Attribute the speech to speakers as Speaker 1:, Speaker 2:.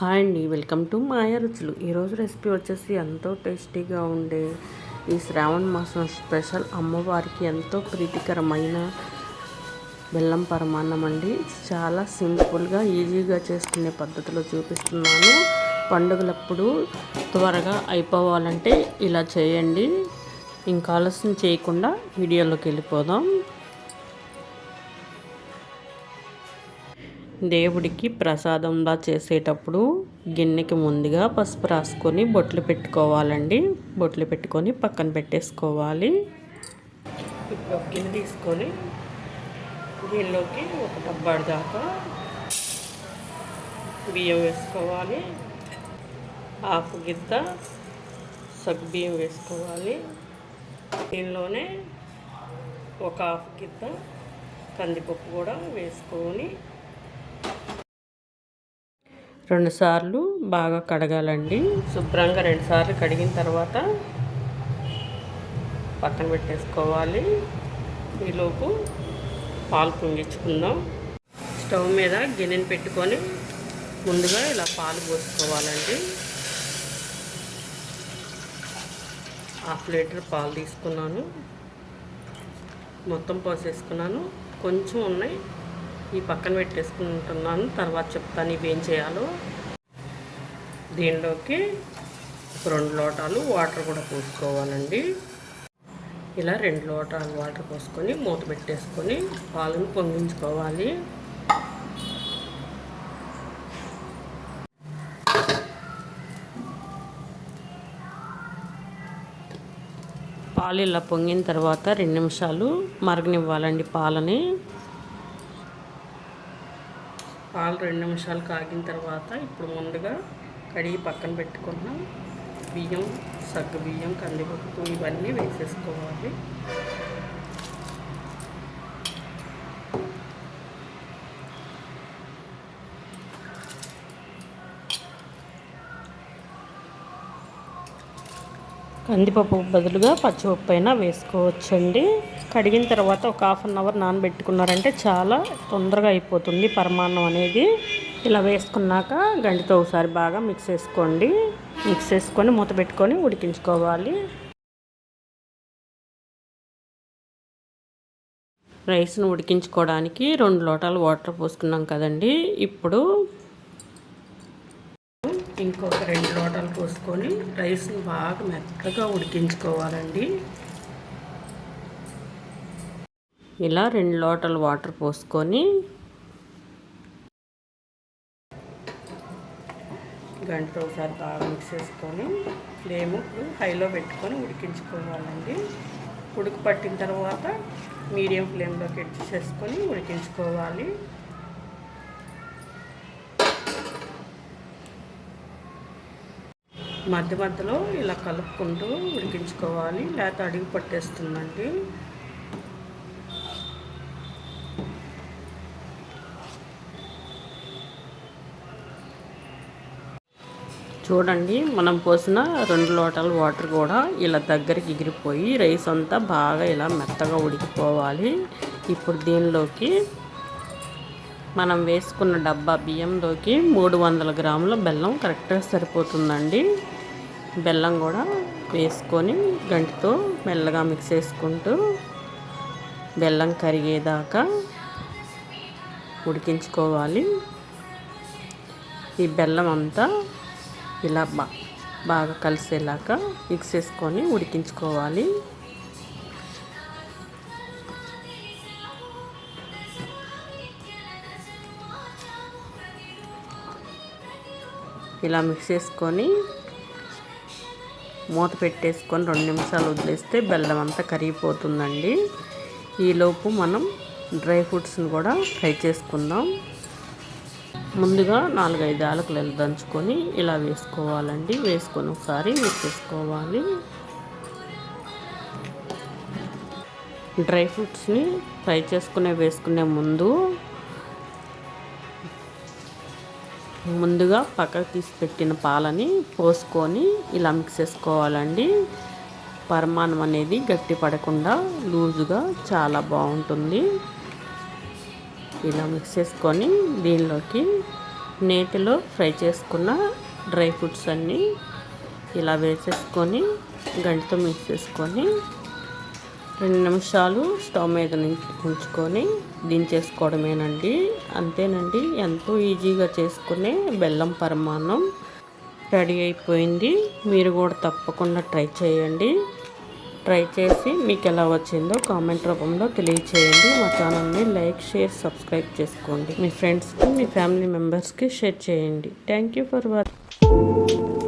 Speaker 1: Hi అండి, welcome to మాయా రుచులు. ఈరోజు రెసిపీ వచ్చేసి ఎంతో టేస్టీగా ఉండే ఈ శ్రావణ మాసం స్పెషల్ అమ్మవారికి ఎంతో ప్రీతికరమైన బెల్లం పరమాన్నం అండి. చాలా సింపుల్గా ఈజీగా చేసుకునే పద్ధతిలో చూపిస్తున్నాను. పండుగలప్పుడు త్వరగా అయిపోవాలంటే ఇలా చేయండి. ఇంకా ఆలస్యం చేయకుండా వీడియోలోకి వెళ్ళిపోదాం. దేవుడికి ప్రసాదంలా చేసేటప్పుడు గిన్నెకి ముందుగా పసుపు రాసుకొని బొట్లు పెట్టుకోవాలండి. బొట్లు పెట్టుకొని పక్కన పెట్టేసుకోవాలి. ఇప్పుడు ఒక గిన్నె తీసుకొని దీనిలోకి ఒక డబ్బాడు దాకా బియ్యం వేసుకోవాలి. హాఫ్ గిద్ద సగ్గుబియ్యం వేసుకోవాలి. దీనిలోనే ఒక హాఫ్ గిద్ద కందిపప్పు కూడా వేసుకొని 2 సార్లు బాగా కడగాలండి. శుభ్రంగా 2 సార్లు కడిగిన తర్వాత పక్కన పెట్టేసుకోవాలి. ఈలోపు పాలు పొంగించుకుందాం. స్టవ్ మీద గిన్నెని పెట్టుకొని ముందుగా ఇలా పాలు పోసుకోవాలండి. 1/2 లీటర్ పాలు తీసుకున్నాను. మొత్తం పోసేసుకున్నాను. కొంచెం ఉన్నాయి, ఈ పక్కన పెట్టేసుకుంటున్నాను. తర్వాత చెప్తాను ఇవి ఏం చేయాలో. దీనిలోకి 2 లోటాలు వాటర్ కూడా పోసుకోవాలండి. ఇలా 2 లోటాలు వాటర్ పోసుకొని మూత పెట్టేసుకొని పాలను పొంగించుకోవాలి. పాలు ఇలా పొంగిన తర్వాత 2 నిమిషాలు మరగనివ్వాలండి. పాలు 2 నిమిషాలు కాగిన తర్వాత ఇప్పుడు ముందుగా కడిగి పక్కన పెట్టుకున్న బియ్యం, సగ్గు బియ్యం, కందిపప్పు ఇవన్నీ వేసేసుకోవాలి. కందిపప్పు బదులుగా పచ్చిపప్పు అయినా వేసుకోవచ్చండి. కడిగిన తర్వాత ఒక 1/2 అవర్ నానబెట్టుకున్నారంటే చాలా తొందరగా అయిపోతుంది పరమాన్నం అనేది. ఇలా వేసుకున్నాక గంటితో ఒకసారి బాగా మిక్స్ చేసుకోండి. మిక్స్ చేసుకొని మూత పెట్టుకొని ఉడికించుకోవాలి. రైస్ను ఉడికించుకోవడానికి 2 లోటాలు వాటర్ పోసుకున్నాం కదండి. ఇప్పుడు ఇంకొక 2 లోటాలు పోసుకొని రైస్ని బాగా మెత్తగా ఉడికించుకోవాలండి. ఇలా 2 లోటాలు వాటర్ పోసుకొని గంట ఒకసారి బాగా మిక్స్ చేసుకొని ఫ్లేమ్ హైలో పెట్టుకొని ఉడికించుకోవాలండి. ఉడుకు పట్టిన తర్వాత మీడియం ఫ్లేమ్లోకి చేసుకొని ఉడికించుకోవాలి. మధ్య మధ్యలో ఇలా కలుపుకుంటూ ఉడికించుకోవాలి, లేకపోతే అడుగు పట్టేస్తుందండి. చూడండి, మనం పోసిన 2 లోటాల వాటర్ కూడా ఇలా దగ్గరికి ఎగిరిపోయి రైస్ అంతా బాగా ఇలా మెత్తగా ఉడికిపోవాలి. ఇప్పుడు దీనిలోకి మనం వేసుకున్న డబ్బా బియ్యంలోకి 300 గ్రాముల బెల్లం కరెక్ట్గా సరిపోతుందండి. బెల్లం కూడా వేసుకొని గంటితో మెల్లగా మిక్స్ చేసుకుంటూ బెల్లం కరిగేదాకా ఉడికించుకోవాలి. ఈ బెల్లం అంతా ఇలా బాగా కలిసేలాగా మిక్స్ చేసుకొని ఉడికించుకోవాలి. ఇలా మిక్స్ చేసుకొని మూత పెట్టేసుకొని 2 నిమిషాలు వదిలేస్తే బెల్లం అంతా కరిగిపోతుందండి. ఈలోపు మనం డ్రై ఫ్రూట్స్ని కూడా ఫ్రై చేసుకుందాం. ముందుగా 4-5 యాలకులు దంచుకొని ఇలా వేసుకోవాలండి. వేసుకొని ఒకసారి మిక్స్ చేసుకోవాలి. డ్రై ఫ్రూట్స్ని ఫ్రై వేసుకునే ముందుగా పక్కకు తీసి పెట్టిన పాలని పోసుకొని ఇలా మిక్స్ చేసుకోవాలండి. పరమాన్నం అనేది గట్టి పడకుండా లూజుగా చాలా బాగుంటుంది. ఇలా మిక్స్ చేసుకొని దీనిలోకి నేతిలో ఫ్రై చేసుకున్న డ్రై ఫ్రూట్స్ అన్నీ ఇలా వేసేసుకొని గంటతో మిక్స్ చేసుకొని 2 నిమిషాలు స్టవ్ మీద ఉంచుకొని దించేసుకోవడమేనండి. అంతేనండి, ఎంతో ఈజీగా చేసుకునే బెల్లం పరమాన్నం రెడీ అయిపోయింది. మీరు కూడా తప్పకుండా ట్రై చేయండి. ట్రై చేసి మీకు ఎలా వచ్చిందో కామెంట్ రూపంలో తెలియచేయండి. మా ఛానల్ని లైక్, షేర్, సబ్స్క్రైబ్ చేసుకోండి. మీ ఫ్రెండ్స్కి, మీ ఫ్యామిలీ మెంబర్స్కి షేర్ చేయండి. Thank you for watching.